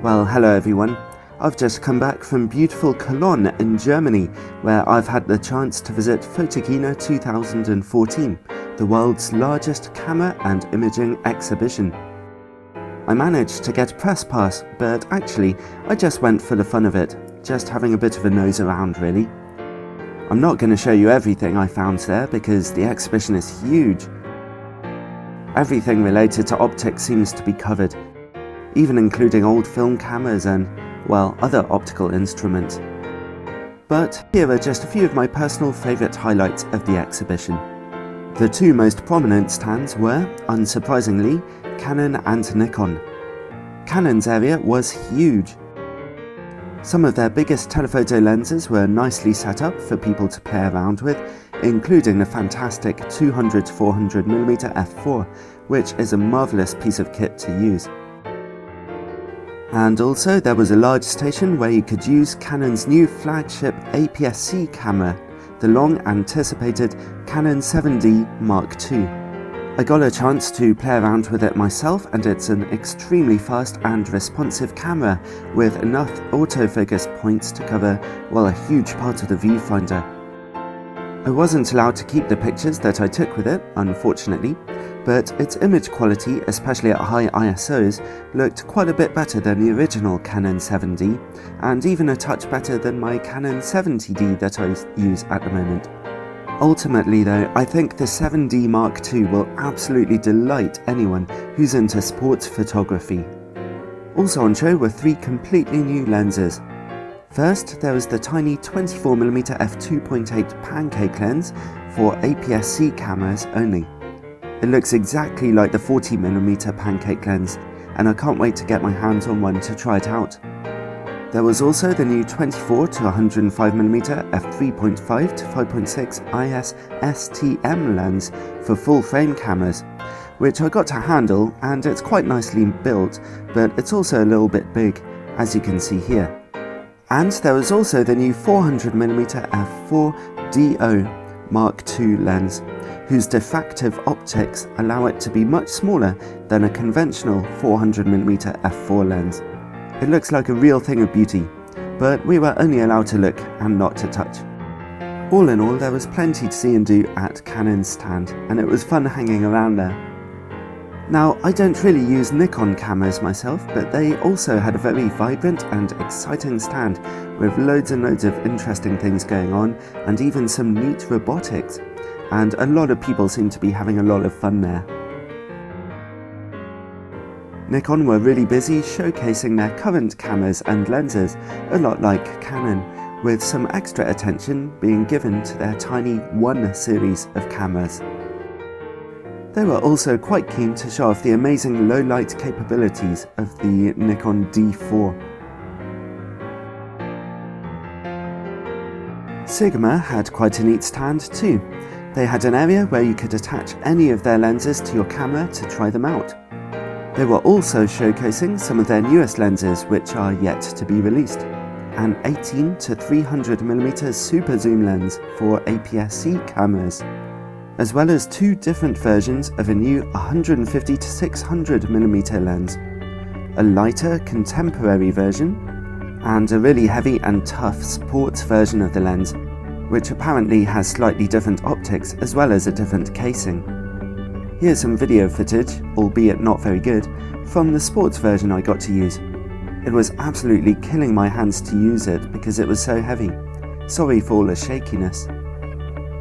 Well, hello everyone. I've just come back from beautiful Cologne in Germany, where I've had the chance to visit Photokina 2014, the world's largest camera and imaging exhibition. I managed to get a press pass, but actually I just went for the fun of it, just having a bit of a nose around really. I'm not going to show you everything I found there because the exhibition is huge. Everything related to optics seems to be covered, even including old film cameras and, well, other optical instruments. But here are just a few of my personal favourite highlights of the exhibition. The two most prominent stands were, unsurprisingly, Canon and Nikon. Canon's area was huge. Some of their biggest telephoto lenses were nicely set up for people to play around with, including the fantastic 200-400mm f4, which is a marvellous piece of kit to use. And also there was a large station where you could use Canon's new flagship APS-C camera, the long-anticipated Canon 7D Mark II. I got a chance to play around with it myself, and it's an extremely fast and responsive camera with enough autofocus points to cover, well, a huge part of the viewfinder. I wasn't allowed to keep the pictures that I took with it, unfortunately, but its image quality, especially at high ISOs, looked quite a bit better than the original Canon 7D, and even a touch better than my Canon 70D that I use at the moment. Ultimately though, I think the 7D Mark II will absolutely delight anyone who's into sports photography. Also on show were three completely new lenses. First, there was the tiny 24mm f2.8 pancake lens for APS-C cameras only. It looks exactly like the 40mm pancake lens, and I can't wait to get my hands on one to try it out. There was also the new 24-105mm f3.5 to 5.6 IS-STM lens for full-frame cameras, which I got to handle, and it's quite nicely built, but it's also a little bit big, as you can see here. And there was also the new 400mm f4 DO Mark II lens, whose diffractive optics allow it to be much smaller than a conventional 400mm f4 lens. It looks like a real thing of beauty, but we were only allowed to look and not to touch. All in all, there was plenty to see and do at Canon's stand, and it was fun hanging around there. Now, I don't really use Nikon cameras myself, but they also had a very vibrant and exciting stand with loads and loads of interesting things going on, and even some neat robotics. And a lot of people seem to be having a lot of fun there. Nikon were really busy showcasing their current cameras and lenses, a lot like Canon, with some extra attention being given to their tiny 1 series of cameras. They were also quite keen to show off the amazing low-light capabilities of the Nikon D4. Sigma had quite a neat stand too. They had an area where you could attach any of their lenses to your camera to try them out. They were also showcasing some of their newest lenses, which are yet to be released. An 18-300mm super zoom lens for APS-C cameras, as well as two different versions of a new 150-600mm lens, a lighter contemporary version, and a really heavy and tough sports version of the lens, which apparently has slightly different optics as well as a different casing. Here's some video footage, albeit not very good, from the sports version I got to use. It was absolutely killing my hands to use it because it was so heavy. Sorry for all the shakiness.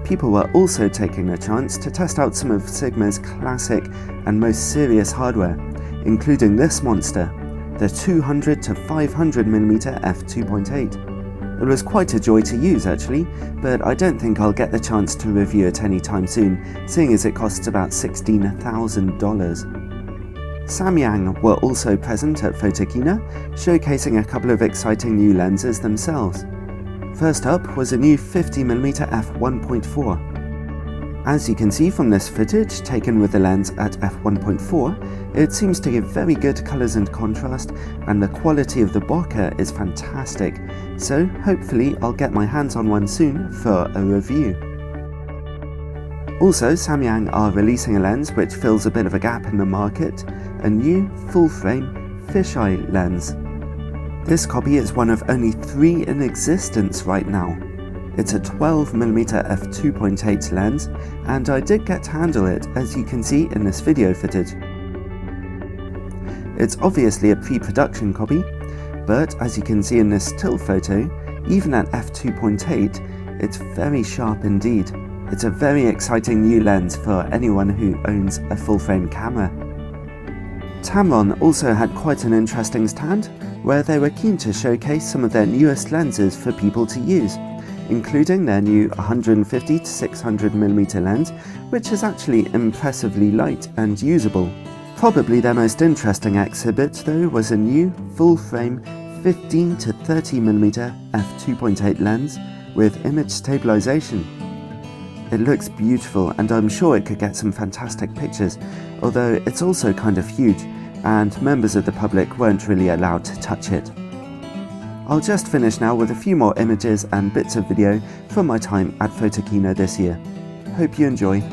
People were also taking a chance to test out some of Sigma's classic and most serious hardware, including this monster, the 200-500mm f2.8. It was quite a joy to use actually, but I don't think I'll get the chance to review it anytime soon, seeing as it costs about $16,000. Samyang were also present at Photokina, showcasing a couple of exciting new lenses themselves. First up was a new 50mm f1.4. As you can see from this footage taken with the lens at f1.4, it seems to give very good colours and contrast, and the quality of the bokeh is fantastic, so hopefully I'll get my hands on one soon for a review. Also, Samyang are releasing a lens which fills a bit of a gap in the market, a new full-frame fisheye lens. This copy is one of only 3 in existence right now. It's a 12mm f2.8 lens, and I did get to handle it, as you can see in this video footage. It's obviously a pre-production copy, but as you can see in this still photo, even at f2.8, it's very sharp indeed. It's a very exciting new lens for anyone who owns a full-frame camera. Tamron also had quite an interesting stand, where they were keen to showcase some of their newest lenses for people to use, including their new 150 to 600mm lens, which is actually impressively light and usable. Probably their most interesting exhibit though was a new full-frame 15 to 30mm f2.8 lens with image stabilization. It looks beautiful, and I'm sure it could get some fantastic pictures, although it's also kind of huge, and members of the public weren't really allowed to touch it. I'll just finish now with a few more images and bits of video from my time at Photokina this year. Hope you enjoy.